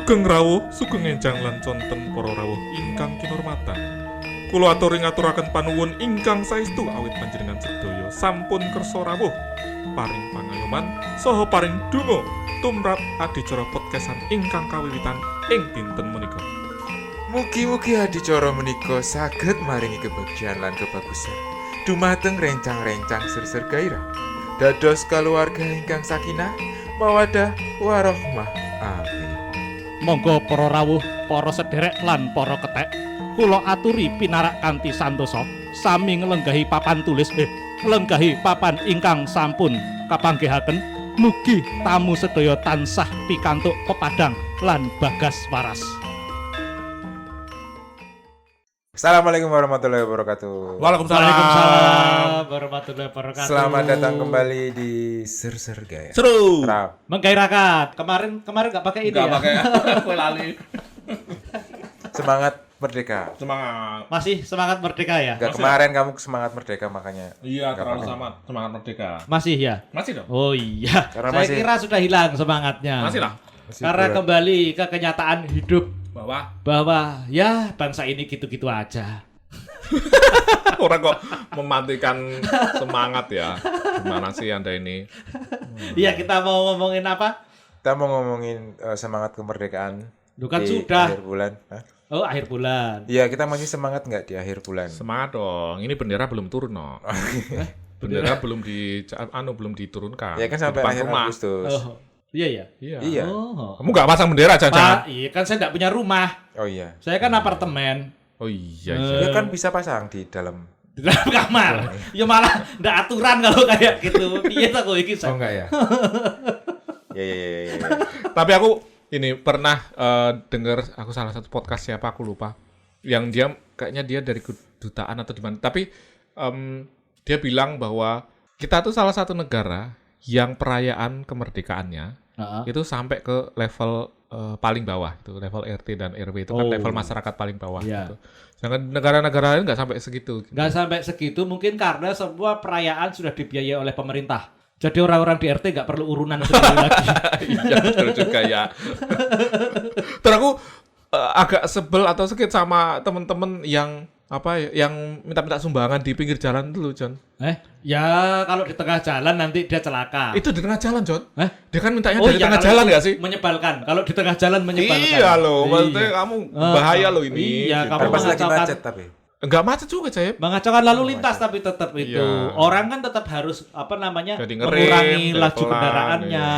Sugeng rawuh, sugeng enjang lan conten para rawuh ingkang kinurmatan. Kula aturi ngaturaken panuwun ingkang saestu awit panjenengan sedaya sampun kersa rawuh, paring pangayoman saha paring donga tumrap adicara podcastan ingkang kawiwitan ing dinten menika. Mugi-mugi adicara menika saged maringi kebahagiaan lan kebagusan dumateng rencang-rencang ser-ser gairah dados kaluwarga ingkang sakinah mawaddah warahmah. Amin. Monggo para rawuh, para sederek lan para kethek, kula aturi pinarak kanthi santosa sami nglenggahi papan tulis nglenggahi papan ingkang sampun kapanggihaken. Mugi tamu sedaya tansah pikantuk pepadang lan bagas waras. Assalamualaikum warahmatullahi wabarakatuh. Waalaikumsalam warahmatullahi wabarakatuh. Selamat datang kembali di Ser-ser Gaya. Seru. Rap. Menggairahkan. Kemarin nggak pakai ini ya? pakai kue lali. Semangat merdeka. Semangat. Masih semangat merdeka ya? Enggak, kemarin kamu semangat merdeka makanya. Iya, Nggak terlalu apa-apa. semangat merdeka. Masih ya? Masih dong. Oh iya. Karena Saya masih- kira sudah hilang semangatnya. Masih lah. Masih Karena berat. kembali ke kenyataan hidup Bahwa ya bangsa ini gitu-gitu aja. orang kok mematikan semangat ya. Gimana sih Anda ini? Iya, kita mau ngomongin apa? Kita mau ngomongin semangat kemerdekaan. Lu kan di sudah. akhir bulan. Hah? Oh, akhir bulan. Iya, kita masih semangat nggak di akhir bulan? Semangat dong. Ini bendera belum turun, no. Bendera belum belum diturunkan. Ya kan Di sampai depan akhir rumah. Agustus. Oh, iya ya. Iya. Iya. Oh. Kamu nggak pasang bendera jangan-jangan? Pak, iya kan saya enggak punya rumah. Oh iya. Saya kan apartemen Oh iya. Iya. Ya kan bisa pasang di dalam. di dalam kamar. Ya malah enggak aturan kalau kayak gitu. Piye ta kok iki, Sa? enggak ya? Ya. Tapi aku ini pernah dengar aku salah satu podcast siapa aku lupa. Yang dia kayaknya dia dari kedutaan atau di mana. Tapi dia bilang bahwa kita tuh salah satu negara yang perayaan kemerdekaannya itu sampai ke level paling bawah, itu level RT dan RW itu kan Oh. level masyarakat paling bawah Iya. gitu. Sedangkan negara-negara lain nggak sampai segitu. Gitu. Enggak sampai segitu mungkin karena semua perayaan sudah dibiayai oleh pemerintah. Jadi orang-orang di RT enggak perlu urunan sekali lagi. Iya betul juga ya. Terus aku agak sebel atau sakit sama temen-temen yang yang minta-minta sumbangan di pinggir jalan dulu, John. Ya kalau di tengah jalan nanti dia celaka. Itu di tengah jalan, John. Eh? Dia kan mintanya Oh dari iya, tengah kalau jalan itu nggak sih? Menyebalkan. Kalau di tengah jalan menyebalkan. Iya loh, maksudnya kamu bahaya loh ini. Iya, gitu. kamu Pas lagi mengacaukan- macet tapi. Enggak macet juga, Cep. Mengacaukan lalu lintas tapi tetap itu. Iya. Orang kan tetap harus Jadi ngerem, mengurangi jadi laju pelan, kendaraannya.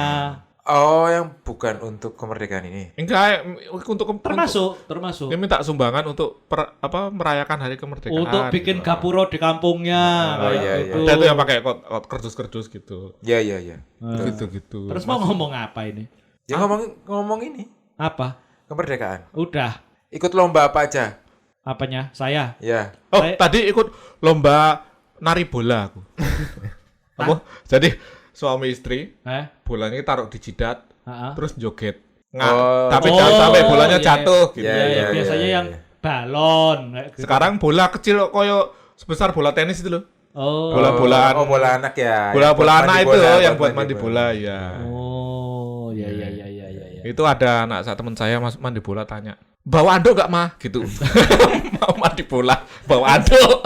Oh, yang bukan untuk kemerdekaan ini. Enggak, untuk Termasuk dia minta sumbangan untuk merayakan hari kemerdekaan. untuk bikin gitu. gapuro di kampungnya. Oh, kayak iya, gitu. Ada tuh yang pakai kerdus-kerdus gitu. Ya. Gitu-gitu. Terus mau ngomong apa ini? Ya ngomong ini Apa? kemerdekaan. Udah. Ikut lomba apa aja? Apanya? Saya. Ya. Oh, Saya- tadi ikut lomba nari bola aku. Apa? Jadi suami istri bolanya taruh di jidat, Heeh. terus joget. Oh. Tapi jangan sampai bolanya iya. jatuh gitu. Iya, Iya, biasanya iya, yang iya. balon kayak gitu. Sekarang bola kecil koyo sebesar bola tenis itu loh. Oh. Bola-bolaan. Oh, bola anak ya. Bola-bola Yang buat anak mandi itu bola, yang buat mandi bola ya. Oh, ya. Itu ada anak saat teman saya masuk mandi bola tanya, "Bawa anduk enggak, Mah?" gitu. Mau mandi bola, bawa anduk.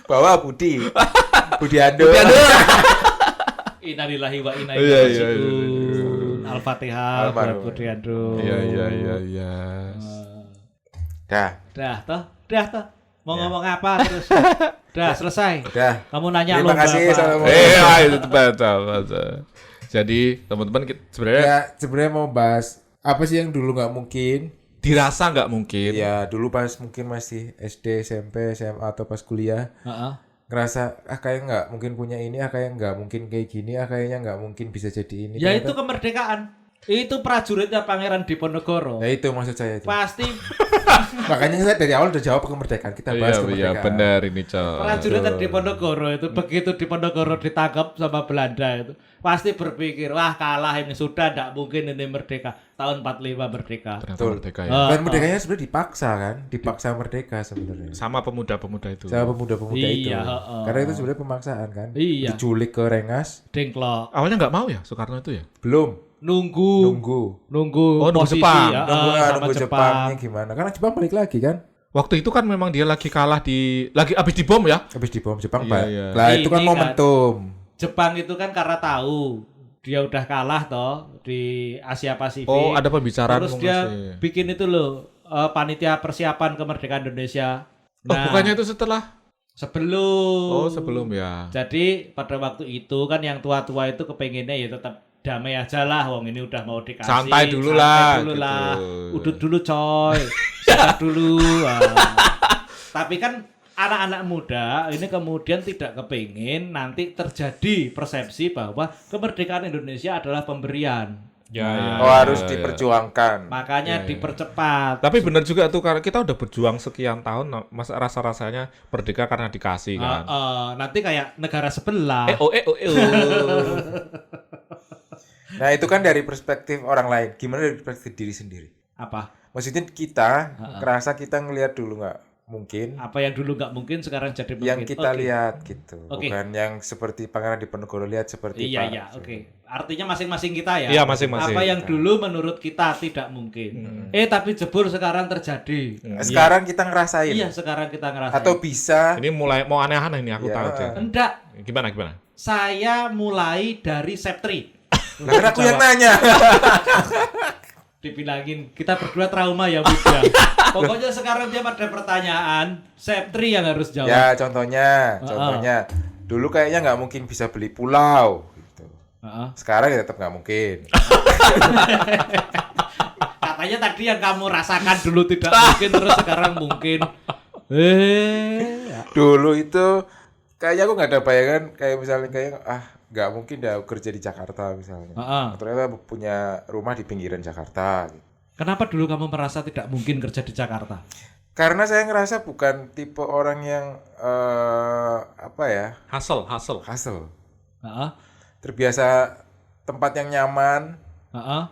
Bawa Budi. Budi Ando. Innalillahi wa inna Iya, ilaihi iya, raji'un. Al-Fatihah buat Almarhum. Budi Andro. Iya. Dah. Dah toh. Mau ngomong apa terus? Dah selesai. Dah. Kamu nanya Terima lomba kasih, apa? Assalamualaikum. Itu baca. Jadi teman-teman sebenarnya Ya, sebenarnya mau bahas apa sih yang dulu nggak mungkin? dirasa nggak mungkin. Ya, dulu pas mungkin masih SD, SMP, SMA atau pas kuliah, Heeh. ngerasa kayak nggak mungkin punya ini, kayak nggak mungkin kayak gini, kayaknya nggak mungkin bisa jadi ini. Ya Ternyata- itu kemerdekaan. Itu prajuritnya Pangeran Diponegoro. Ya itu maksud saya itu. Pasti Makanya saya dari awal udah jawab kemerdekaan. Kita bahas Iya, kemerdekaan. benar ini, Cok. prajurit Diponegoro itu begitu Diponegoro ditangkap sama Belanda itu pasti berpikir, wah kalah ini sudah tidak mungkin ini merdeka. Tahun 45 merdeka. Ternyata Betul. merdeka ya. Dan merdekanya sebenarnya dipaksa kan? Dipaksa merdeka sebenarnya. Sama pemuda-pemuda itu. Sama pemuda-pemuda itu. Iya, heeh. Karena itu sebenarnya pemaksaan kan? Iya. Diculik ke Rengas. Dengklok. Awalnya nggak mau ya Soekarno itu ya? Belum. nunggu Oh, nunggu posisi Jepang. ya, sama nunggu Jepang. Jepangnya gimana? Karena Jepang balik lagi kan. Waktu itu kan memang dia lagi kalah lagi abis dibom ya. Habis dibom Jepang Iya, balik. iya. Lah itu kan Ini kan- momentum. Jepang itu kan karena tahu dia udah kalah toh di Asia Pasifik. Oh, ada pembicaraan Terus dia masih. bikin itu loh panitia persiapan kemerdekaan Indonesia. Oh, bukannya itu setelah? sebelum. Oh, sebelum ya. Jadi pada waktu itu kan yang tua-tua itu kepengennya ya tetap damai aja lah, wong ini udah mau dikasih. Santai dulu lah, dulu gitu. lah. Udut dulu coy. Sikat dulu. Tapi kan anak-anak muda ini kemudian tidak kepingin nanti terjadi persepsi bahwa kemerdekaan Indonesia adalah pemberian. Ya, Oh, harus diperjuangkan. Makanya dipercepat. Tapi benar juga tuh karena kita udah berjuang sekian tahun, masa rasa-rasanya merdeka karena dikasih kan. Nanti kayak negara sebelah. Oh. Nah, itu kan dari perspektif orang lain. Gimana dari perspektif diri sendiri? Apa? Maksudnya kita ngerasa kita ngelihat dulu nggak mungkin Apa yang dulu nggak mungkin sekarang jadi mungkin. yang kita Oke. lihat gitu. Oke. Bukan yang seperti Pangeran Diponegoro lihat seperti Iya, Pak. iya, oke. Artinya masing-masing kita ya. Iya, masing-masing. Apa yang dulu menurut kita tidak mungkin. Tapi jebul sekarang terjadi. Sekarang kita ngerasain. Iya, sekarang kita ngerasain. Atau bisa Ini mulai mau aneh-aneh nih, aku Ya. tahu aja. Enggak, Gimana? saya mulai dari Septri. Nah, kan aku yang nanya. Dibilangin kita berdua trauma ya Buddha. Pokoknya sekarang dia pada pertanyaan Septri yang harus jawab. Ya, contohnya dulu kayaknya nggak mungkin bisa beli pulau gitu. Sekarang ya tetap nggak mungkin. Katanya tadi yang kamu rasakan dulu tidak mungkin terus sekarang mungkin. Dulu itu kayaknya aku nggak ada bayangan kayak misalnya kayak nggak mungkin dah aku kerja di Jakarta misalnya. Ternyata punya rumah di pinggiran Jakarta. Gitu. Kenapa dulu kamu merasa tidak mungkin kerja di Jakarta? Karena saya ngerasa bukan tipe orang yang Hustle. hustle. Heeh. Terbiasa tempat yang nyaman. Heeh.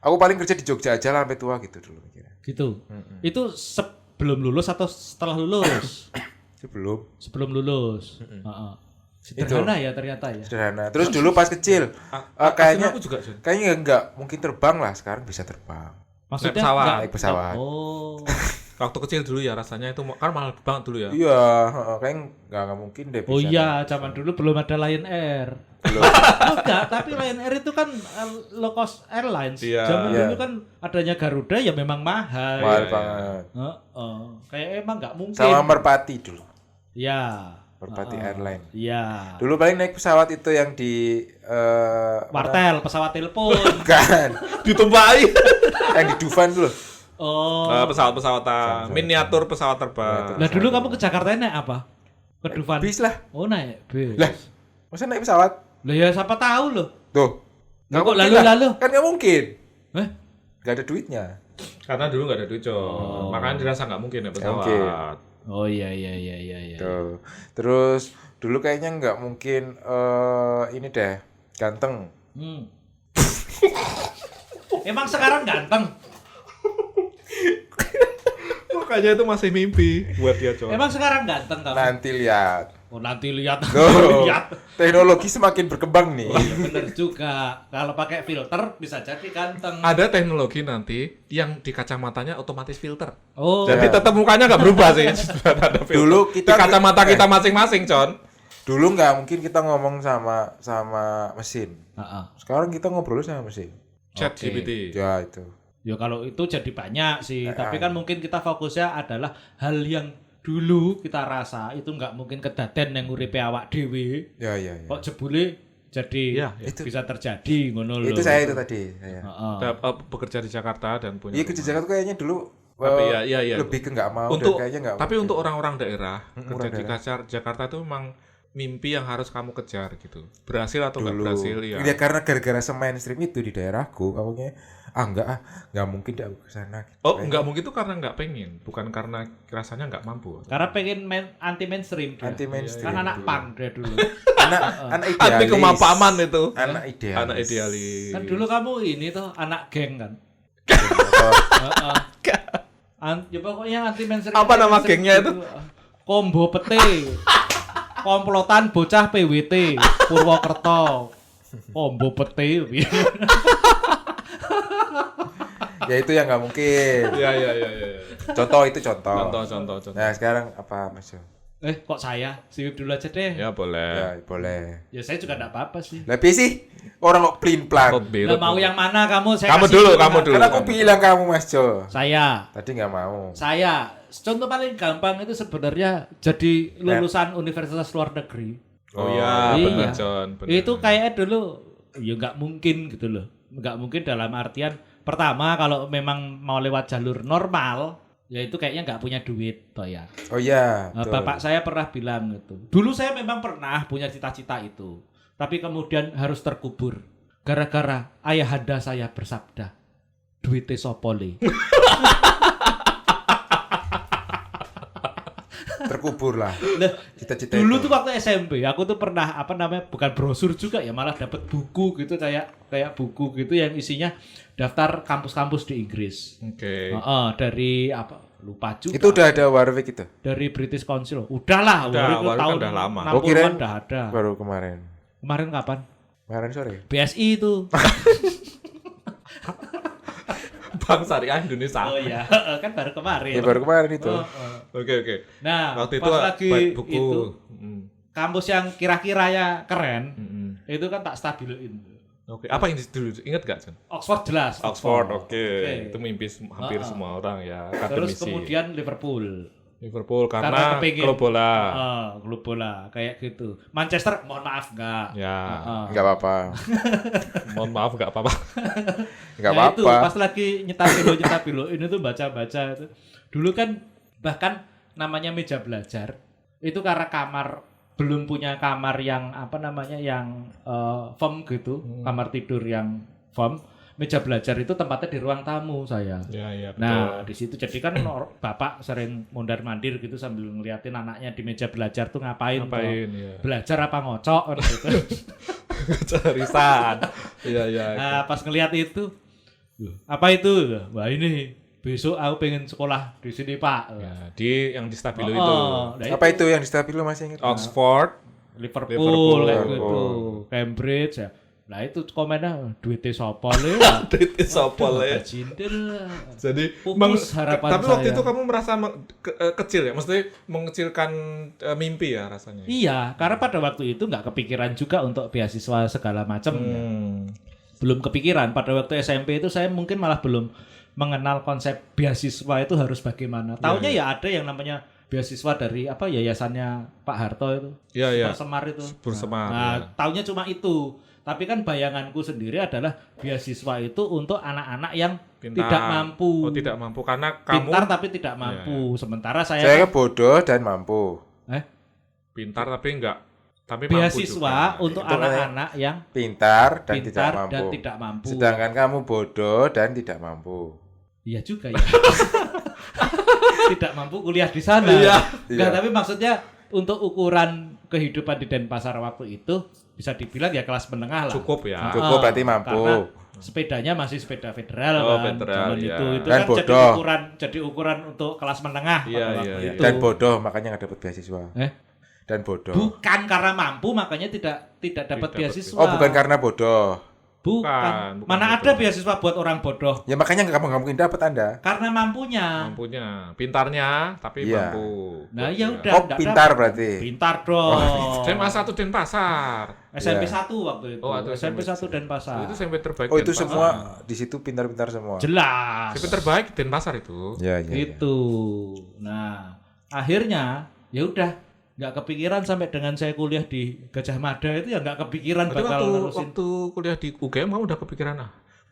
Aku paling kerja di Jogja aja lah sampai tua gitu dulu mikirnya. Gitu. Itu sebelum lulus atau setelah lulus? Sebelum lulus. Heeh. Sederhana ya ternyata ya. Sederhana. Terus dulu pas kecil kayaknya aku juga, Jon. kayaknya nggak mungkin terbang lah, sekarang bisa terbang. Maksudnya Naik pesawat. Oh. Waktu kecil dulu ya rasanya itu kan mahal banget dulu ya. Iya, kayaknya nggak mungkin deh bisa. Oh iya, zaman dulu belum ada Lion Air. Belum. Enggak, tapi Lion Air itu kan low cost airlines. Iya. Zaman Iya. dulu kan adanya Garuda ya memang mahal. Mahal Iya. banget. Kayak emang nggak mungkin. Sama Merpati dulu. Ya. Merpati Airline. Iya. Dulu paling naik pesawat itu yang di Wartel, pesawat telepon. bukan, Ditumpai. yang di Dufan dulu. Oh. Pesawat miniatur pesawat terbang. Lah dulu kamu ke Jakarta naik apa? Ke Dufan. Bis lah. Oh, naik bis. Lah, masa naik pesawat? Lah ya siapa tahu loh. Tuh. Lah, kok mungkin lalu? Kan nggak mungkin. Nggak ada duitnya. Karena dulu nggak ada duit, Jon. Makanya dirasa nggak mungkin ya pesawat. mungkin. Oh iya. Tuh. Terus dulu kayaknya nggak mungkin ini deh, ganteng. Emang sekarang ganteng? Makanya itu masih mimpi buat dia, Jon. Emang sekarang ganteng kamu? Nanti lihat. Oh nanti lihat. Tuh, Lihat. teknologi semakin berkembang nih. Oh, iya bener juga. Kalau pakai filter bisa jadi ganteng. Ada teknologi nanti yang di kacamatanya otomatis filter. Oh. Jadi tetap mukanya nggak berubah sih. Ada filter. Dulu kita di kacamata kita masing-masing, Con. Dulu nggak mungkin kita ngomong sama mesin. Sekarang kita ngobrol sama mesin. Chat Oke. GPT. Ya itu. Ya kalau itu jadi banyak sih. Tapi kan mungkin kita fokusnya adalah hal yang dulu kita rasa itu nggak mungkin kedaden yang uripe awak dhewe. Ya. Kok jebule jadi Iya, itu. bisa terjadi ngono lho. Itu saya itu tadi. Saya. Bekerja di Jakarta dan punya Iya kerja rumah. Jakarta kayaknya dulu Tapi iya. lebih ke nggak mau Untuk dan kayaknya nggak. tapi mungkin. untuk orang-orang daerah kerja orang di Jakarta itu memang mimpi yang harus kamu kejar gitu. Berhasil atau nggak dulu. berhasil ya. Ya karena gara-gara se-mainstream itu di daerahku, kamunya nggak mungkin deh aku ke sana. Gitu. Oh, nggak mungkin itu karena nggak pengen, bukan karena rasanya nggak mampu. Karena pengen anti mainstream dia. Anti mainstream. Kan anak dulu. punk dia dulu. anak idealis. Anti kemapaman itu. Anak idealis. Anak idealis. Kan dulu kamu ini tuh anak geng kan. Ya pokoknya anti mainstream. Apa nama gengnya itu? Kombo pete. Komplotan bocah PWT Purwokerto. Kombo pete. Ya itu yang nggak mungkin. Iya. Contoh itu contoh. Contoh. Nah sekarang apa Mas Jo? Kok saya? Siwip dulu aja deh. Ya boleh. Ya boleh. Ya saya juga enggak apa-apa sih. Lebih sih orang kok plin-plan. Lah mau yang mana kamu? Saya Kamu kasih dulu. Karena aku bilang kamu Mas Jo. Saya. Tadi nggak mau. Saya. Contoh paling gampang itu sebenarnya jadi lulusan universitas luar negeri. Oh iya, benar Iya. John. Benar. Itu kayaknya dulu ya nggak mungkin gitu loh. Nggak mungkin dalam artian pertama kalau memang mau lewat jalur normal ya itu kayaknya nggak punya duit toh ya. Oh iya. Bapak saya pernah bilang gitu. Dulu saya memang pernah punya cita-cita itu. Tapi kemudian harus terkubur. Gara-gara ayahanda saya bersabda. Duite sopole. Terkubur lah. Cita-cita Dulu itu. tuh waktu SMP aku tuh pernah bukan brosur juga ya, malah dapat buku gitu kayak buku gitu yang isinya daftar kampus-kampus di Inggris. Oke. Dari apa lupa juga. Itu udah ada Warwick itu. Dari British Council. Udahlah, Warwick tahun kan udah lama. 60-an udah ada. Baru kemarin. Kemarin kapan? Kemarin sore. BSI itu. Bank Syariah Indonesia. Oh iya, kan baru kemarin. Ya baru kemarin itu. Oke. Nah, Waktu itu pas lagi buku. itu kampus yang kira-kira ya keren, itu kan tak stabilin. Oke, apa yang dulu ingat gak John? Oxford jelas. Oxford, oke. Itu mimpi hampir semua orang ya, Terus akademisi. kemudian Liverpool karena kepingin klub bola. Klub bola kayak gitu. Manchester mohon maaf enggak. Ya. Enggak apa-apa. Mohon maaf enggak apa-apa. Enggak Nah, apa-apa. itu pas lagi nyetapilo ini tuh baca itu. Dulu kan bahkan namanya meja belajar itu karena kamar belum punya kamar yang yang foam gitu, kamar tidur yang foam. Meja belajar itu tempatnya di ruang tamu saya. Iya, betul. Nah, di situ jadi kan bapak sering mondar-mandir gitu sambil ngeliatin anaknya di meja belajar tuh ngapain ya. Belajar apa ngocok gitu. Cerisan. Iya. Nah, pas ngeliat itu, apa itu? Wah ini besok aku pengen sekolah di sini Pak. Ya, yang di Stabilo itu. Nah, Apa itu yang di Stabilo masih ingat? Oxford, Liverpool. Kayak gitu. Cambridge ya. Nah itu komennya duitnya sopo le. Duitnya sopo le. Jadi pupus harapan tapi saya. waktu itu kamu merasa kecil ya, maksudnya mengecilkan mimpi ya rasanya. Iya, karena pada waktu itu nggak kepikiran juga untuk beasiswa segala macam. Belum kepikiran. Pada waktu SMP itu saya mungkin malah belum mengenal konsep beasiswa itu harus bagaimana. Taunya ya ada yang namanya beasiswa dari yayasannya Pak Harto itu. Iya. Semar itu. Semar. Nah, taunya cuma itu. Tapi kan bayanganku sendiri adalah beasiswa itu untuk anak-anak yang tidak mampu. Oh, tidak mampu karena kamu pintar tapi tidak mampu. Sementara saya kan bodoh dan mampu. Pintar tapi mampu beasiswa juga. untuk anak-anak yang pintar dan tidak mampu. Sedangkan kamu bodoh dan tidak mampu. Iya juga ya. Tidak mampu kuliah di sana. Iya. Enggak, tapi maksudnya untuk ukuran kehidupan di Denpasar waktu itu bisa dibilang ya kelas menengah lah. Cukup ya. Cukup berarti mampu. Karena sepedanya masih sepeda federal kan. Federal, zaman iya. itu Dan kan bodoh. jadi ukuran untuk kelas menengah pada Iya, waktu iya. itu. Dan bodoh makanya nggak dapat beasiswa. Dan bodoh. Bukan karena mampu makanya tidak dapat beasiswa. Oh, bukan karena bodoh. Bukan. Mana bodoh. ada beasiswa buat orang bodoh? Ya makanya nggak mungkin dapat Anda. Karena mampunya. Pintarnya tapi Iya. mampu. Nah, ya udah. Oh, nggak pintar dapat. berarti. Pintar dong. SMA 1 Denpasar. SMP Iya. 1 waktu itu. Oh, atau SMP 1 Denpasar. Itu SMP terbaik. Oh, itu Denpasar. semua di situ pintar-pintar semua. Jelas. SMP terbaik Denpasar itu. Ya. Gitu. Nah, akhirnya ya udah nggak kepikiran sampai dengan saya kuliah di Gajah Mada itu ya nggak kepikiran Berarti bakal nerusin. waktu kuliah di UGM kamu udah kepikiran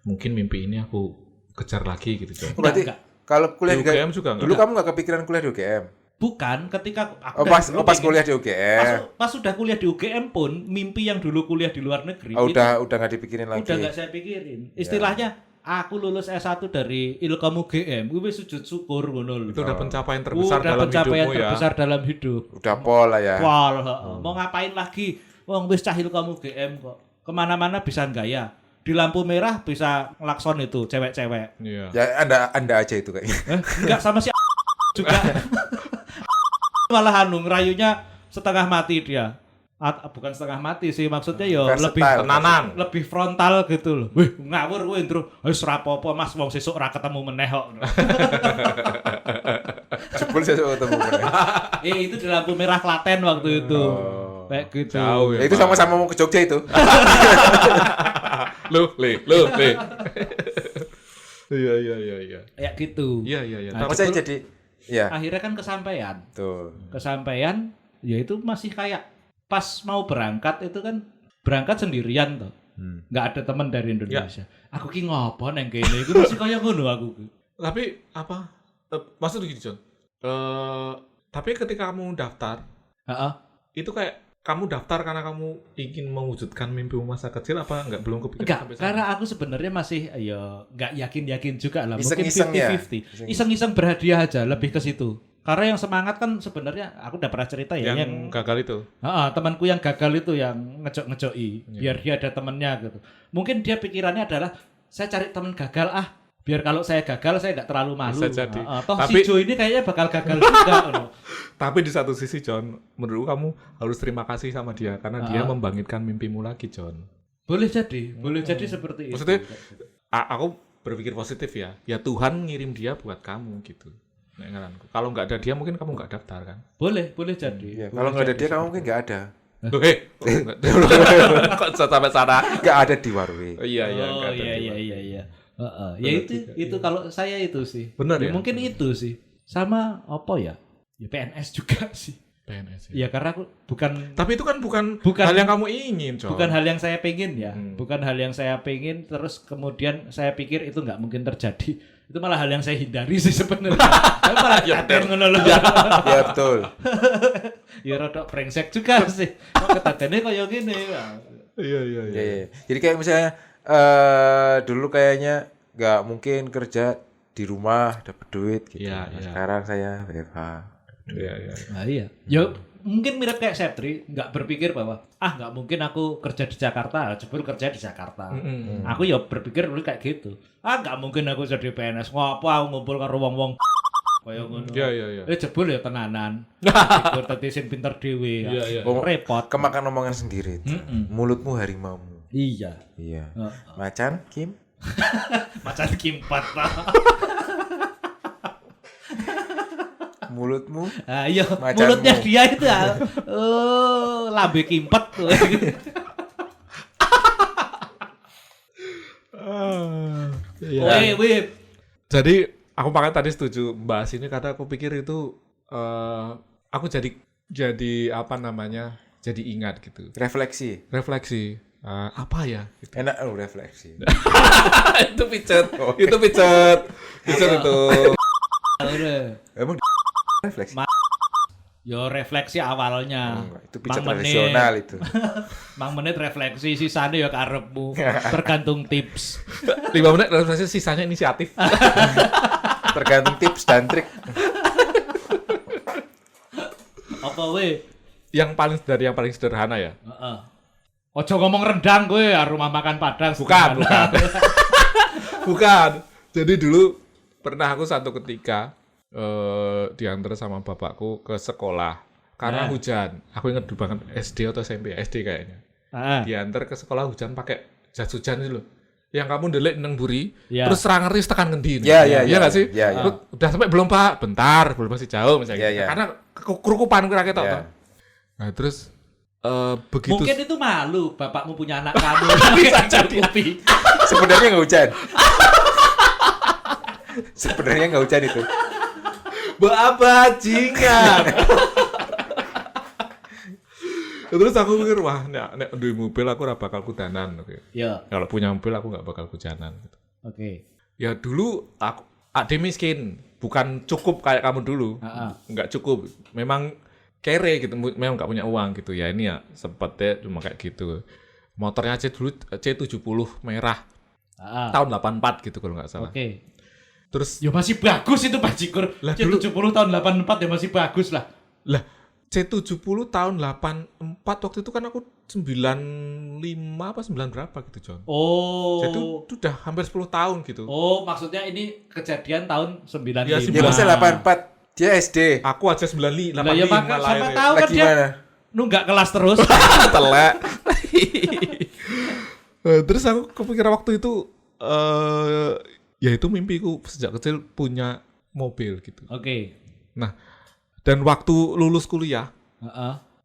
mungkin mimpi ini aku kejar lagi gitu John. Oh, berarti Enggak. kalau kuliah Di UGM juga enggak? dulu kamu nggak kepikiran kuliah di UGM? Bukan, ketika aku Oh, dari dulu pas pengen- kuliah di UGM. pas sudah kuliah di UGM pun mimpi yang dulu kuliah di luar negeri Oh, itu udah nggak dipikirin lagi. udah nggak saya pikirin. Istilahnya aku lulus S1 dari Ilkom UGM, gue sujud syukur ngono lho. Itu udah pencapaian terbesar Udah dalam pencapaian hidupmu ya. terbesar dalam hidup. Udah pol lah ya. Pol, mau ngapain lagi? Wong wis cah Ilkom UGM kok. Kemana-mana bisa gaya. Di lampu merah bisa ngelakson itu cewek-cewek. Iya. Ya anda aja itu kayaknya. Enggak sama si juga. Malah rayunya setengah mati dia. bukan setengah mati sih, maksudnya ya lebih tenanan, lebih frontal gitu loh. Wih, ngawur kowe Ndro. Wis rapopo Mas, wong sesuk ra ketemu meneh kok. Jebul sesuk ketemu meneh. Itu di lampu merah Klaten waktu itu. Kayak gitu. Jauh ya, itu sama-sama mau ke Jogja itu. Lu. Iya. Kayak gitu. Iya. Nah, saya jadi ya. Akhirnya kan kesampaian. Tuh. Kesampaian, ya itu masih kayak pas mau berangkat itu kan berangkat sendirian tuh. Nggak ada teman dari Indonesia. Aku ki ngopo neng kene iku masih kaya ngono aku. Tapi apa? Maksud gini, John. Tapi ketika kamu daftar, itu kayak kamu daftar karena kamu ingin mewujudkan mimpi masa kecil apa belum kepikiran sampai sana? Karena aku sebenarnya masih nggak yakin juga lah. Mungkin Iseng-iseng 50-50. Iseng-iseng berhadiah aja, lebih ke situ. Karena yang semangat kan sebenarnya aku udah pernah cerita ya yang gagal itu. Temanku yang gagal itu yang ngejok-ngejoki biar dia ada temennya gitu. Mungkin dia pikirannya adalah saya cari teman gagal biar kalau saya gagal saya nggak terlalu malu. Bisa jadi. Si Jo ini kayaknya bakal gagal juga. Tapi di satu sisi John, menurut kamu harus terima kasih sama dia karena dia membangkitkan mimpimu lagi John. Boleh jadi seperti itu. Maksudnya aku berpikir positif ya. Ya Tuhan ngirim dia buat kamu gitu. Kalau nggak ada dia mungkin kamu nggak daftar kan? Boleh jadi. Ya, kalau nggak ada dia kamu mungkin nggak ada. Kok sampai sana? Nggak ada di Warwi. Iya. Ya itu kalau saya itu sih. Benar ya? Mungkin itu sih. Sama apa ya? Ya PNS juga sih. PNS ya karena aku bukan. Tapi itu kan bukan hal yang kamu ingin, John. Bukan hal yang saya pengen ya. Bukan hal yang saya pengen. Terus kemudian saya pikir itu nggak mungkin terjadi. Itu malah hal yang saya hindari sih sebenarnya. Saya malah ketaten ngono lho. Ya betul. Ya rodok brengsek juga sih. Kok ketatene koyo gini. Iya. Jadi kayak misalnya dulu kayaknya nggak mungkin kerja di rumah dapat duit gitu. Iya. Sekarang saya WFH. Iya. Nah, iya. Ya mungkin mirip kayak Septri, nggak berpikir bahwa nggak mungkin aku kerja di Jakarta, jebul kerja di Jakarta. Aku ya berpikir dulu kayak gitu. Nggak mungkin aku jadi PNS. Ngapa aku ngumpul karo wong-wong kaya ngono. Iya. Jebul ya tenanan. Iku tetisin pinter dhewe. Iya. Repot. Kemakan omongan sendiri. Mulutmu harimaumu. Iya. Macan Kim. Macan Kimpat. Mulutmu. Iya, mulutnya dia itu lambe kimpet tuh. Wih. Jadi aku makanya tadi setuju bahas ini karena aku pikir itu aku jadi apa namanya? Jadi ingat gitu. Refleksi. Apa ya? Gitu. Enak refleksi. Itu picet. Itu picet itu. Emang refleksi. Yo refleksi awalnya. Itu picet tradisional itu. Mang menit refleksi sisane ya karepmu. Tergantung tips. 5 menit refleksi sisanya inisiatif. Tergantung tips dan trik. Apa we? Yang paling sederhana ya. Ojo ngomong rendang gue, rumah makan Padang. Bukan. Jadi dulu pernah aku satu ketika diantar sama bapakku ke sekolah karena hujan. Aku ingat dulu banget SD atau SMP, SD kayaknya. Diantar ke sekolah hujan pakai jas hujan itu loh. Yang kamu ndelik nang buri, terus serang ngeris tekan ngendi. Iya enggak sih? Udah sampai belum Pak? Bentar, belum masih jauh misalnya. Karena kerukupan kira ketok toh. Nah, terus begitu. Mungkin itu malu bapakmu punya anak kamu. Bisa jadi. Sebenarnya nggak hujan. Sebenarnya nggak hujan itu. Bajingan. Terus aku pikir wah nek duwe mobil aku ora bakal kudanan. Iya. Kalau punya mobil aku nggak bakal kudanan gitu. Oke. Ya dulu aku ade miskin, bukan cukup kayak kamu dulu. Nggak cukup. Memang kere gitu, memang nggak punya uang gitu ya. Ini ya sempet ya cuma kayak gitu. Motornya aja dulu C70 merah. Tahun 84 gitu kalau nggak salah. Oke. Terus ya masih bagus itu Bajikur. C70 tahun 84 ya masih bagus lah. Lah C70 tahun 84 waktu itu kan aku 95 apa 9 berapa gitu John. Oh. Jadi itu udah hampir 10 tahun gitu. Oh maksudnya ini kejadian tahun 95. Ya masa 84. Dia SD. Aku aja 95 lah ya maka siapa tahu kan dia gimana? nunggak kelas terus. Telek. Terus aku kepikiran waktu itu ya itu mimpiku sejak kecil punya mobil gitu. Oke. Nah, dan waktu lulus kuliah,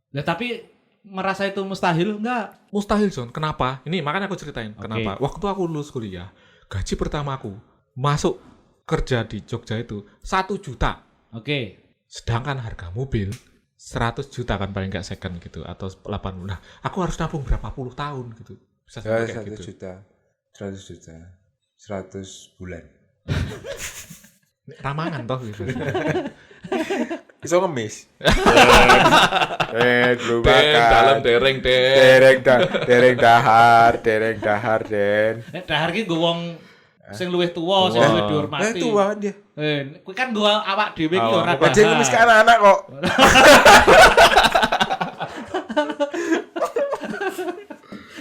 Ya tapi merasa itu mustahil enggak? mustahil John. Kenapa? Ini makanya aku ceritain kenapa. Waktu aku lulus kuliah, gaji pertamaku masuk kerja di Jogja itu 1 juta. Oke. Sedangkan harga mobil 100 juta kan paling nggak second gitu atau 80. Nah, aku harus nabung berapa puluh tahun gitu. Bisa sampai kayak 1 gitu. juta, 100 juta, 100 bulan. Ramangan toh gitu. Iso ngemis. Belum Den, dalam dereng den. dereng dahar den. Nek dahar ki nggo wong sing luwih tuwa, sing luwih dihormati. Tua dia. Kuwi kan nggo awak dhewe ki ora Kok dia ngemis ke anak-anak kok.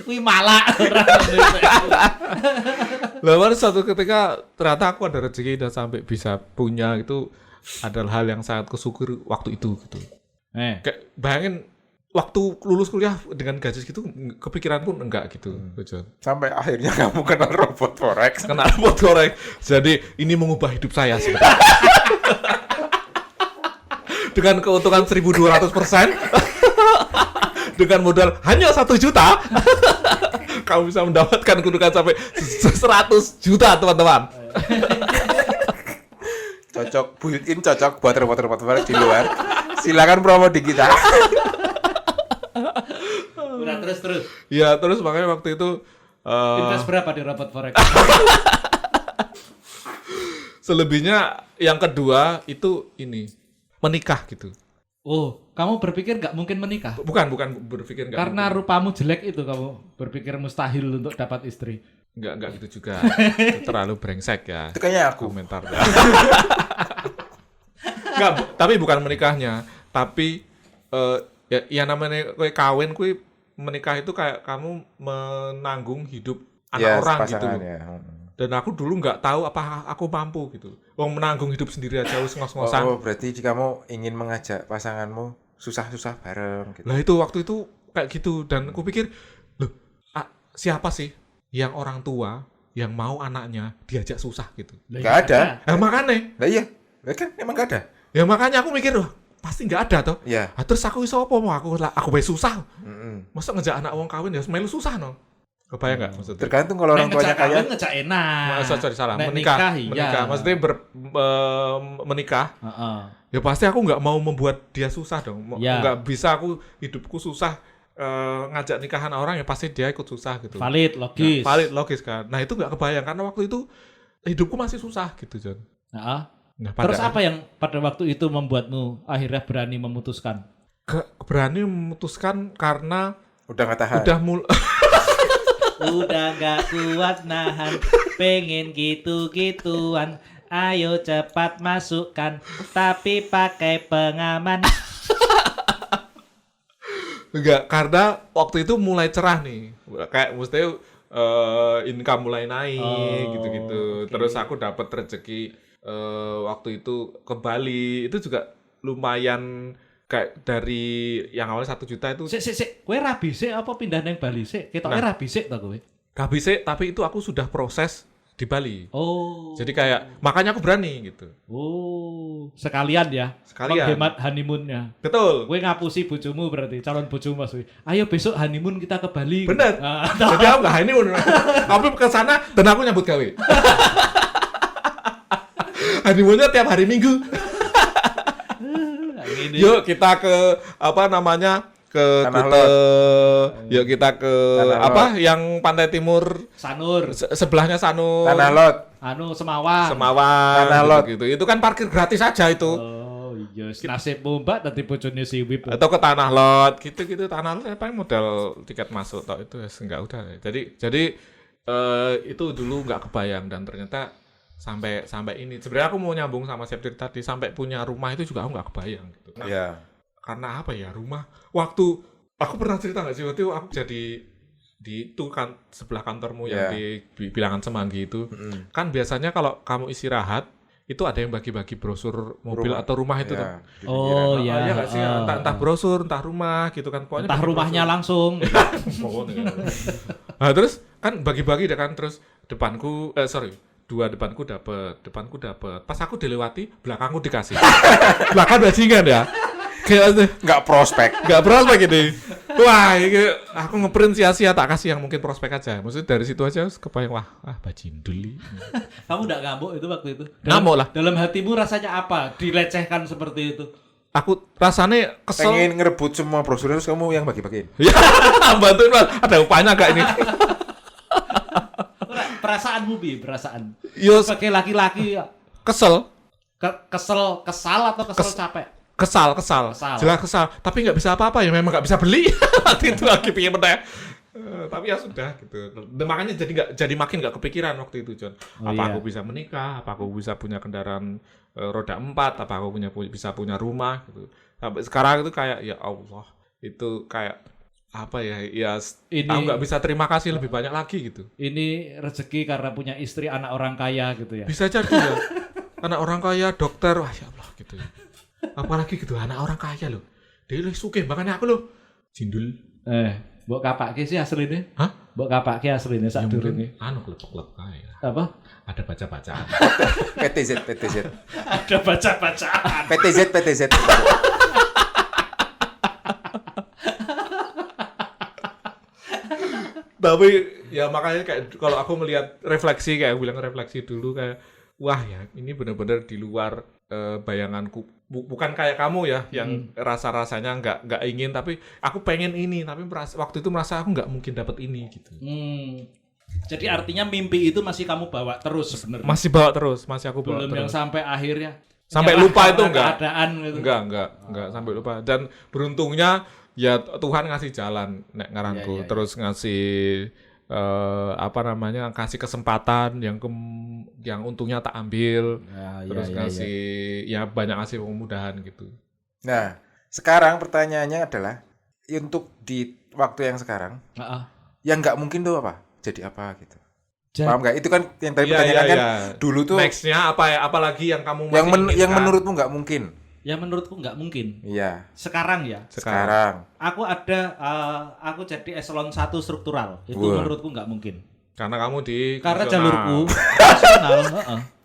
Kuwi malak ora. Lalu suatu ketika ternyata aku ada rezeki dan sampai bisa punya itu adalah hal yang sangat kusyukuri waktu itu gitu. Kayak bayangin waktu lulus kuliah dengan gaji gitu kepikiran pun enggak gitu. Sampai akhirnya kamu kenal robot forex. Kenal robot forex. Jadi ini mengubah hidup saya sih. Dengan keuntungan 1.200%. Dengan modal hanya 1 juta. Kamu bisa mendapatkan keuntungan sampai 100 juta teman-teman. Cocok built-in, cocok buat robot forex di luar. Silakan promo di kita. Udah terus. Ya terus makanya waktu itu Invest berapa di robot forex? selebihnya yang kedua itu ini menikah gitu. Oh, kamu berpikir nggak mungkin menikah? Bukan berpikir nggak. Karena rupamu jelek itu kamu berpikir mustahil untuk dapat istri. Enggak gitu juga. Itu terlalu brengsek ya. Itu kayaknya aku. Komentarnya. Enggak, tapi bukan menikahnya, tapi ya namanya kue kawin, kue menikah itu kayak kamu menanggung hidup anak orang gitu. Ya. Dan aku dulu nggak tahu apa aku mampu gitu. Wong menanggung hidup sendiri aja harus ngos-ngosan. Oh, berarti kamu ingin mengajak pasanganmu susah-susah bareng gitu. Lah itu waktu itu kayak gitu dan aku pikir, loh, siapa sih yang orang tua yang mau anaknya diajak susah gitu? Nggak ada. Nah makanya. Lah iya, kan emang nggak ada. Ya makanya aku mikir, loh, pasti nggak ada toh. Iya. Terus aku iso apa mau aku bae susah. Masa ngejak anak wong kawin ya melu susah no. Kebayang nggak maksudnya? Tergantung kalau orang tuanya kaya. Ngejak enak. Sorry salah. Nek Menikah. iya. Maksudnya menikah. Ya pasti aku nggak mau membuat dia susah dong. Nggak bisa aku hidupku susah ngajak nikahan orang ya pasti dia ikut susah gitu. Valid, logis. Nah, valid, logis kan. Nah itu nggak kebayang karena waktu itu hidupku masih susah gitu John. Nah, terus apa yang pada waktu itu membuatmu akhirnya berani memutuskan? Berani memutuskan karena udah nggak tahan. Udah gak kuat nahan, pengen gitu-gituan. Ayo cepat masukkan, tapi pakai pengaman. Enggak, karena waktu itu mulai cerah nih. Kayak mesti income mulai naik gitu-gitu. Terus aku dapat rezeki waktu itu ke Bali. Itu juga lumayan kayak dari yang awalnya 1 juta itu. Kowe rabi sik apa pindah nang Bali sik? Ketoke rabi sik ta kowe? Rabi sik, tapi itu aku sudah proses di Bali. Oh. Jadi kayak makanya aku berani gitu. Oh, sekalian ya. Sekalian. Menghemat honeymoon-nya. Betul. Kowe ngapusi bojomu berarti calon bojomu Mas. Ayo besok honeymoon kita ke Bali. Bener. Jadi aku enggak honeymoon. Aku ke sana dan aku nyambut gawe. Honeymoon-nya tiap hari Minggu. Yuk kita ke ke Kute. Yuk kita ke Tanah yang pantai timur Sanur. Sebelahnya Sanur. Tanah Lot. Semawan. Tanah Lot. Gitu. Itu kan parkir gratis aja itu. Oh iya, nasibmu Mbak tadi bojone si Wib. Atau ke Tanah Lot gitu-gitu. Tanah Lot paling modal tiket masuk tok itu enggak udah. Jadi itu dulu enggak kebayang dan ternyata sampai ini sebenarnya aku mau nyambung sama Septir tadi sampai punya rumah itu juga aku nggak kebayang gitu. Iya. Karena apa ya rumah waktu aku pernah cerita nggak sih waktu itu aku jadi di itu kan sebelah kantormu yang di Bilangan Semanggi itu kan biasanya kalau kamu istirahat itu ada yang bagi-bagi brosur mobil atau rumah itu tuh. Oh iya. Iya nggak sih, entah brosur, entah rumah gitu kan. Pokoknya entah rumahnya langsung. Nah terus kan bagi-bagi kan, terus dua depanku dapet. Pas aku dilewati, belakangku dikasih. Belakang bajingan ya. Kayak Nggak prospek ini. Wah, ini aku ngeprint sia-sia, tak kasih yang mungkin prospek aja. Maksudnya dari situ aja kebayang, bajindul. Kamu enggak ngamuk itu waktu itu? Ngamuk lah. Dalam hatimu rasanya apa? Dilecehkan seperti itu? Aku rasanya kesel. pengen ngerebut semua brosur terus kamu yang bagi-bagiin. Ya, bantuin Mas. Ada upahnya gak ini? Perasaanmu perasaan. Yo, Sebagai laki-laki kesel. kesal atau kesel capek? Kesal. Jelas kesal. Tapi nggak bisa apa-apa ya, memang nggak bisa beli. Waktu itu lagi pingin meneh. Tapi ya sudah gitu. Dan makanya jadi makin nggak kepikiran waktu itu, John. Aku bisa menikah, apa aku bisa punya kendaraan roda 4, apa aku bisa punya rumah gitu. Sampai sekarang itu kayak ya Allah, itu kayak apa ya? Ya aku nggak bisa terima kasih lebih banyak lagi gitu. Ini rezeki karena punya istri anak orang kaya gitu ya. Bisa jadi ya. Anak orang kaya, dokter, wah ya Allah gitu ya. Apalagi gitu anak orang kaya loh. Dia lu sugih makanya aku loh. Jindul. Mbok kapake sih asline. Hah? Mbok kapake asline sak durunge. Anu klepek-klepek kaya. Apa? Ada baca-bacaan. PTZ Ada baca-bacaan. PTZ Tapi ya makanya kayak kalau aku melihat refleksi, kayak aku bilang refleksi dulu, kayak wah ya ini benar-benar di luar bayanganku. Bukan kayak kamu ya yang rasa-rasanya nggak ingin, tapi aku pengen ini, tapi waktu itu merasa aku nggak mungkin dapat ini gitu. Jadi artinya mimpi itu masih kamu bawa terus sebenarnya. Masih bawa terus, masih aku bawa belum terus. Yang sampai akhirnya sampai lupa itu enggak. Keadaan gitu. Enggak sampai lupa. Dan beruntungnya ya Tuhan ngasih jalan nek ngaranku, terus ngasih kasih kesempatan yang untungnya tak ambil, terus ngasih banyak ngasih kemudahan gitu. Nah, sekarang pertanyaannya adalah untuk di waktu yang sekarang, yang nggak mungkin tuh apa? Jadi apa gitu? Paham nggak? Itu kan yang tadi pertanyaan kan dulu tuh. Nextnya apa ya? Apalagi yang kamu yang menurutmu nggak mungkin? Yang menurutku nggak mungkin. Iya. Sekarang ya. Sekarang. Aku jadi eselon 1 struktural. Itu menurutku nggak mungkin. Karena kamu karena jalurku nasional.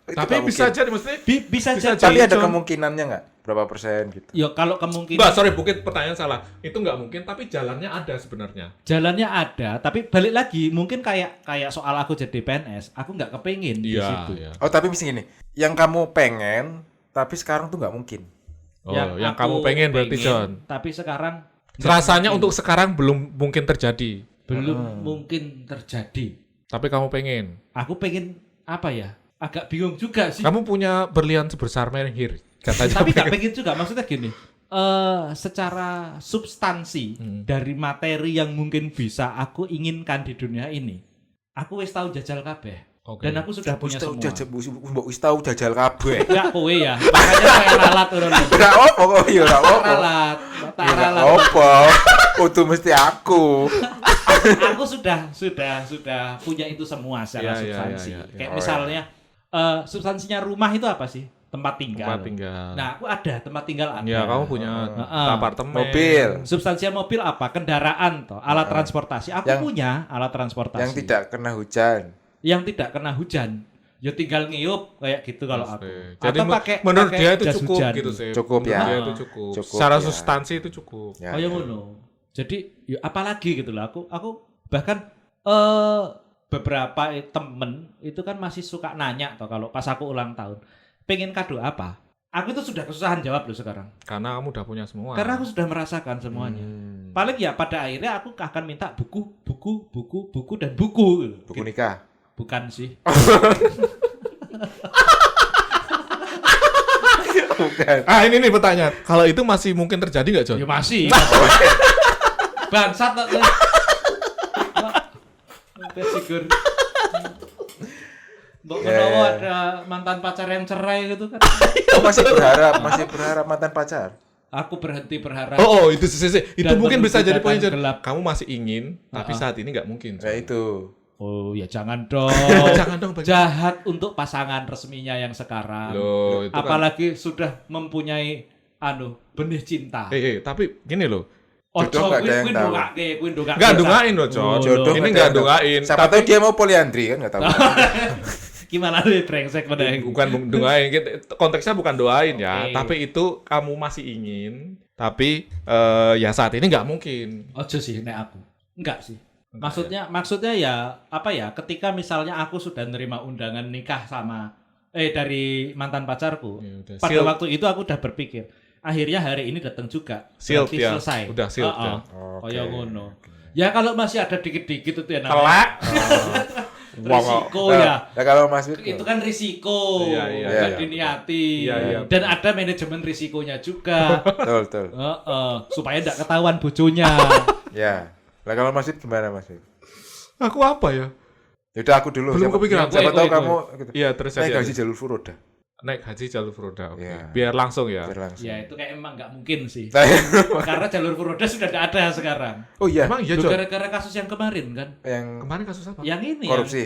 Tapi bisa jadi mesti. Bisa jadi. Tapi ada kemungkinannya nggak? Berapa persen gitu? Ya kalau kemungkinan. Mungkin pertanyaan salah. Itu nggak mungkin, tapi jalannya ada sebenarnya. Jalannya ada, tapi balik lagi mungkin kayak soal aku jadi PNS, aku nggak kepengin di situ. Iya. Oh tapi misalnya gini, yang kamu pengen, tapi sekarang tuh nggak mungkin. Yang kamu pengen berarti John. Tapi sekarang rasanya untuk sekarang belum mungkin terjadi. Belum mungkin terjadi. Tapi kamu pengen. Aku pengen apa ya? Agak bingung juga sih. Kamu punya berlian sebesar menhir. Tapi gak pengen juga, maksudnya gini. Secara substansi dari materi yang mungkin bisa aku inginkan di dunia ini, aku wis tahu jajal kabeh. Okay. Dan aku sudah punya semua. Mbok wis tahu jajal kabeh. Ya kowe ya. Makanya saya ralat urun. Ora opo kok ya ora opo. Ralat. Opo? Kudu mesti aku. Aku sudah punya itu semua secara substansi. Kayak misalnya substansinya rumah itu apa sih? Tempat tinggal. Nah, aku ada tempat tinggal ada. Ya, kamu punya apartemen. Mobil. Substansinya mobil apa? Kendaraan toh, alat transportasi. Aku punya alat transportasi. Yang tidak kena hujan. Ya tinggal ngiyup kayak gitu kalau aku. Jadi atau pakai menurut dia itu cukup hujan. gitu sih. Cukup ya. Dia itu cukup. Secara substansi itu cukup. Ya ngono. Jadi ya apalagi gitu lah. Aku bahkan beberapa temen itu kan masih suka nanya toh kalau pas aku ulang tahun, pengen kado apa? Aku itu sudah kesusahan jawab loh sekarang. Karena kamu udah punya semua. Karena aku sudah merasakan semuanya. Paling ya pada akhirnya aku akan minta buku dan buku. Buku nikah. Bukan sih. Bukan. Ini nih pertanyaan. Kalau itu masih mungkin terjadi nggak, John? Ya masih. Bangsat kok. Figur. Mbok menawa ada mantan pacar yang cerai gitu kan. Masih berharap mantan pacar. Aku berhenti berharap. Itu itu mungkin bisa jadi poin, John. Kamu masih ingin, tapi saat ini nggak mungkin. Nah itu. Oh ya jangan dong. Jangan dong. Jahat untuk pasangan resminya yang sekarang. Loh, itu apalagi kan sudah mempunyai benih cinta. Tapi gini loh. Jodoh gak ada yang tahu. Enggak dungain loh, Con. Jodoh ini enggak dungain. Siapa tahu dia mau poliandri kan enggak tahu. Gimana lu brengsek pada bukan doain. Konteksnya bukan doain ya, tapi itu kamu masih ingin, tapi ya saat ini enggak mungkin. Ojo sih nek aku. Enggak sih. Maksudnya ya apa ya? Ketika misalnya aku sudah nerima undangan nikah sama dari mantan pacarku. Ya, pada waktu itu aku udah berpikir, akhirnya hari ini datang juga. Berarti ya. Selesai. Udah sealed ya. Kayak ngono. Ya kalau masih ada dikit-dikit itu ya namanya. Kelak. Risiko ya. Ya kalau Mas Wid itu kan risiko. Enggak diniati. Dan ada manajemen risikonya juga. Betul. Supaya enggak ketahuan bojonya. Ya. Lah kalau Mas Wid gimana Mas Wid? Aku apa ya? Yaudah aku dulu. Belum kepikiran. Siapa tahu kamu gitu. Iya, terus naik haji jalur furoda. Naik haji jalur furoda. Oke. Ya. Biar langsung ya. Ya itu kayak emang nggak mungkin sih. Karena jalur furoda sudah tidak ada sekarang. Oh iya. Emang iya, gara-gara kasus yang kemarin kan. Yang kemarin kasus apa? Yang ini. Korupsi.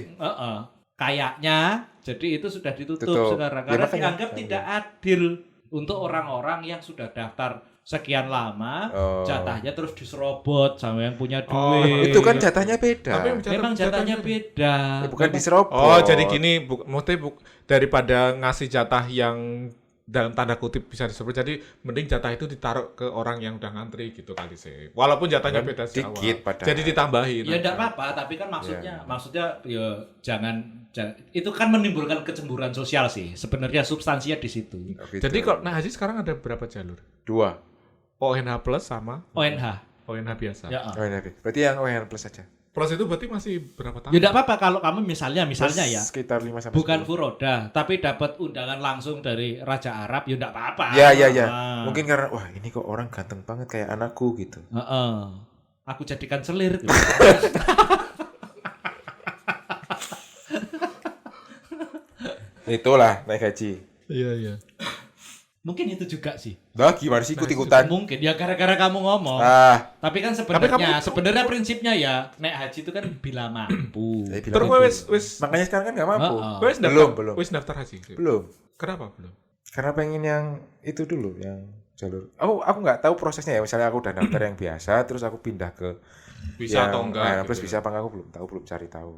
Kayaknya. Jadi itu sudah ditutup sekarang. Karena dianggap tidak adil untuk orang-orang yang sudah daftar sekian lama, jatahnya terus diserobot sama yang punya duit. Itu kan jatahnya beda. Memang jatahnya beda. Bukan diserobot. Oh, jadi gini, daripada ngasih jatah yang dalam tanda kutip bisa disebut, jadi mending jatah itu ditaruh ke orang yang udah ngantri gitu kali sih. Walaupun jatahnya beda sih dikit padahal. Jadi ditambahin. Ya enggak apa-apa, tapi kan maksudnya ya jangan itu kan menimbulkan kecemburuan sosial sih. Sebenarnya substansinya di situ. Gitu. Jadi kalau haji sekarang ada berapa jalur? 2. ONH plus sama ONH biasa. Ya. ONH. Berarti yang ONH plus saja. Plus itu berarti masih berapa tahun? Ya enggak apa-apa kalau kamu misalnya plus ya. Sekitar 5 sampai 10. Bukan furoda, tapi dapat undangan langsung dari Raja Arab, ya enggak apa-apa. Ya. Mungkin karena wah ini kok orang ganteng banget kayak anakku gitu. Aku jadikan selir. Itulah naik haji. Iya. Mungkin itu juga sih. Nah, gimana sih ikut-ikutan? Mungkin ya gara-gara kamu ngomong. Tapi kan sebenarnya prinsipnya ya naik haji itu kan bila mampu. Terus wis makanya sekarang kan enggak mampu. Belum. Wis daftar haji. Belum. Kenapa belum? Karena pengen yang itu dulu, yang jalur. Aku nggak tahu prosesnya ya. Misalnya aku udah daftar yang biasa, terus aku pindah ke bisa atau enggak? Plus bisa apa enggak aku belum tahu, belum cari tahu.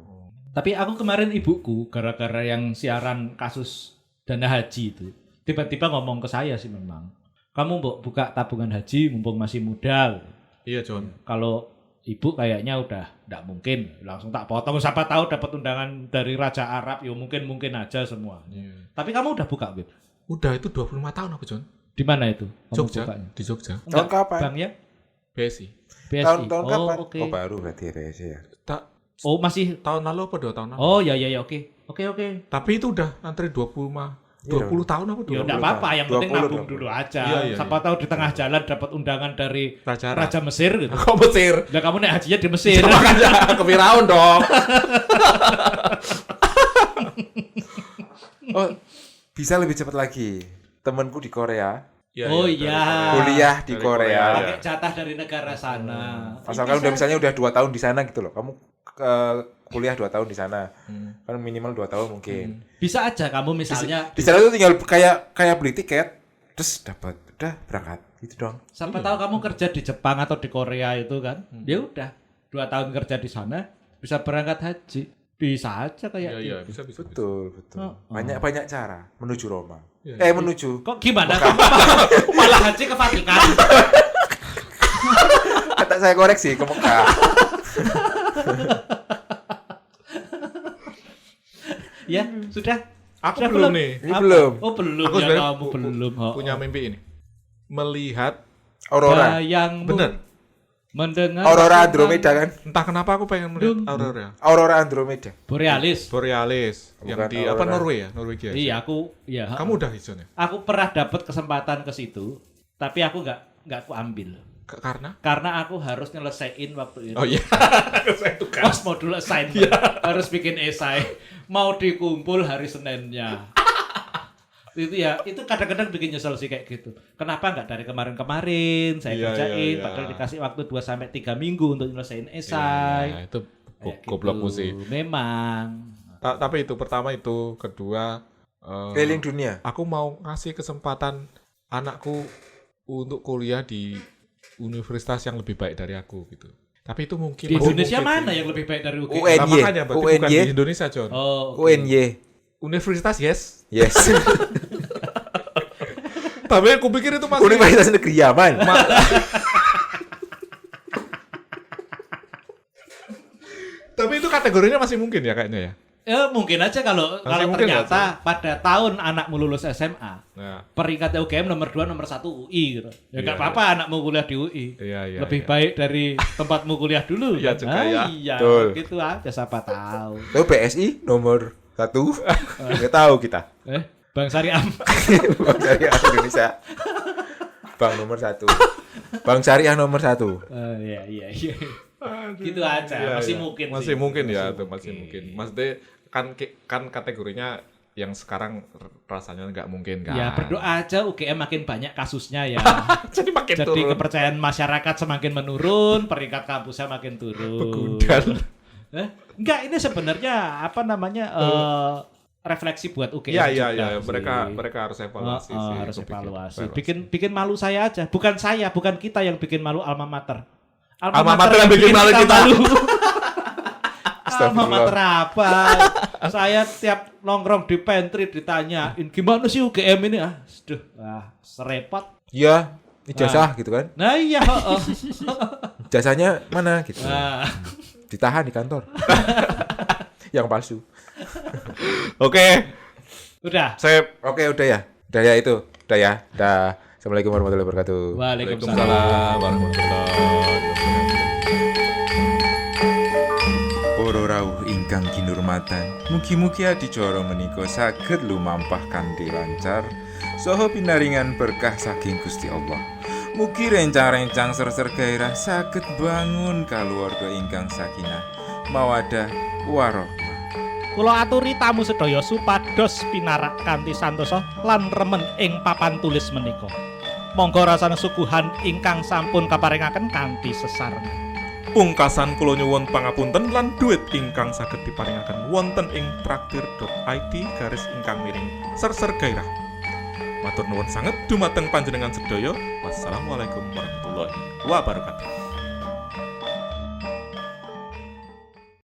Tapi aku kemarin ibuku gara-gara yang siaran kasus dana haji itu, tiba-tiba ngomong ke saya sih memang, kamu buka tabungan haji mumpung masih muda. Iya John. Kalau ibu kayaknya udah enggak mungkin, langsung tak potong. Siapa tahu dapat undangan dari Raja Arab, ya mungkin aja semua. Tapi kamu udah buka, Bib? Udah, itu 25 tahun aku John. Di mana itu? Jogja. Di Jogja. Tahun kapan? Banknya? BSI. Tahun kapan? Okay. Oh baru berarti ya BSI ya. Masih tahun lalu apa 2 tahun lalu? Oh ya oke. Tapi itu udah antri 20 tahun aku ya enggak apa-apa, yang penting nabung dulu aja. Siapa tahu di tengah jalan dapat undangan dari Raja Mesir gitu. Kok Mesir? Lah kamu naik hajinya di Mesir. Makanya ke Firaun dong. Oh, bisa lebih cepat lagi. Temanku di Korea. Kuliah di Korea. Pakai jatah dari negara sana. Asalkan misalnya udah 2 tahun di sana gitu loh. Kamu kuliah 2 tahun di sana. Kan minimal 2 tahun mungkin. Bisa aja kamu misalnya di sana tuh tinggal kayak beli tiket terus dapat udah berangkat gitu dong. Siapa tahu kamu kerja di Jepang atau di Korea itu kan. Ya udah 2 tahun kerja di sana bisa berangkat haji. Bisa aja kayak gitu. Iya, bisa. Betul. Banyak cara menuju Roma. Menuju. Kok gimana? Malah haji ke Vatikan. Kata saya koreksi ke Mekah. Ya, sudah. Aku belum nih. Ini belum. Oh, belum. Aku ya kamu belum. Punya mimpi ini. Melihat aurora. Yang bener. Mendengar aurora Andromeda kan? Entah kenapa aku pengen melihat aurora. Aurora Andromeda. Borealis. Yang di Norway ya, Norwegia. Iya, Kamu udah hijaunya? Aku pernah dapat kesempatan ke situ, tapi aku enggak aku ambil. Karena aku harus nyelesain waktu itu. Oh iya. Pas modul assignment. Harus bikin esai. Mau dikumpul hari Seninnya. Itu kadang-kadang bikin nyesel sih kayak gitu. Kenapa enggak dari kemarin-kemarin saya kerjain, padahal dikasih waktu 2-3 minggu untuk nyelesain esai. Itu goblokmu sih. Memang. Tapi itu pertama itu, kedua keliling dunia. Aku mau ngasih kesempatan anakku untuk kuliah di universitas yang lebih baik dari aku gitu. Tapi itu mungkin di Indonesia mana yang lebih baik dari UGM? UNY. Nah, makanya berarti bukan di Indonesia, John. UNY. Universitas yes. Tapi aku pikir itu masih Universitas Negeri Yaman. Tapi itu kategorinya masih mungkin ya kayaknya ya. Ya mungkin aja kalau ternyata pada tahun anakmu lulus SMA, peringkatnya UGM nomor 2, nomor 1 UI gitu. Ya nggak apa-apa anakmu kuliah di UI. Lebih baik dari tempatmu kuliah dulu. Iya juga ya. Iya, gitu aja siapa tahu. Tuh BSI nomor 1. Nggak tahu kita. Bank Syariah. Bank Syariah Indonesia. Bank nomor 1. Bank Syariah nomor 1. Iya. Gitu aja, masih mungkin sih. Masih mungkin ya, itu masih mungkin. Maksudnya kan kategorinya yang sekarang rasanya nggak mungkin kan. Ya berdoa aja UGM makin banyak kasusnya ya. Jadi turun. Kepercayaan masyarakat semakin menurun, peringkat kampusnya makin turun. Begundal. Enggak, ini sebenarnya refleksi buat UGM. Iya, mereka harus evaluasi sih. Harus evaluasi. Bikin malu saya aja, bukan kita yang bikin malu alma mater. Alma mater yang bikin malu kita. Alma mater apa? Saya tiap nongkrong di pantry ditanyain gimana sih UGM ini serepot. Iya, ijazah gitu kan. Nah iya. Ijazahnya mana gitu. Ditahan di kantor. Yang palsu. Oke. Udah. Oke, udah ya. Udah ya itu. Udah ya. Dah. Assalamualaikum warahmatullahi wabarakatuh. Waalaikumsalam warahmatullahi wabarakatuh. Para rawuh ingkang kinurmatan, mugi-mugi adicara menika saged lumampah kanthi lancar saha pinaringan berkah saking Gusti Allah. Mugi rencang-rencang ser-ser gairah saged bangun kaluwarga ingkang sakinah, mawaddah warahmah. Kula aturi tamu sedaya supados pinarak kanthi santosa lan remen ing papan tulis menika. Monggo rasane suguhan ingkang sampun kaparingaken kanthi sesarengan. Pungkasan kula nyuwun pangapunten lan dhuwit ingkang saged diparingaken wonten ing traktir.id/ser-ser gairah. Matur nuwun sanget dumateng panjenengan sedaya. Wassalamualaikum warahmatullahi wabarakatuh.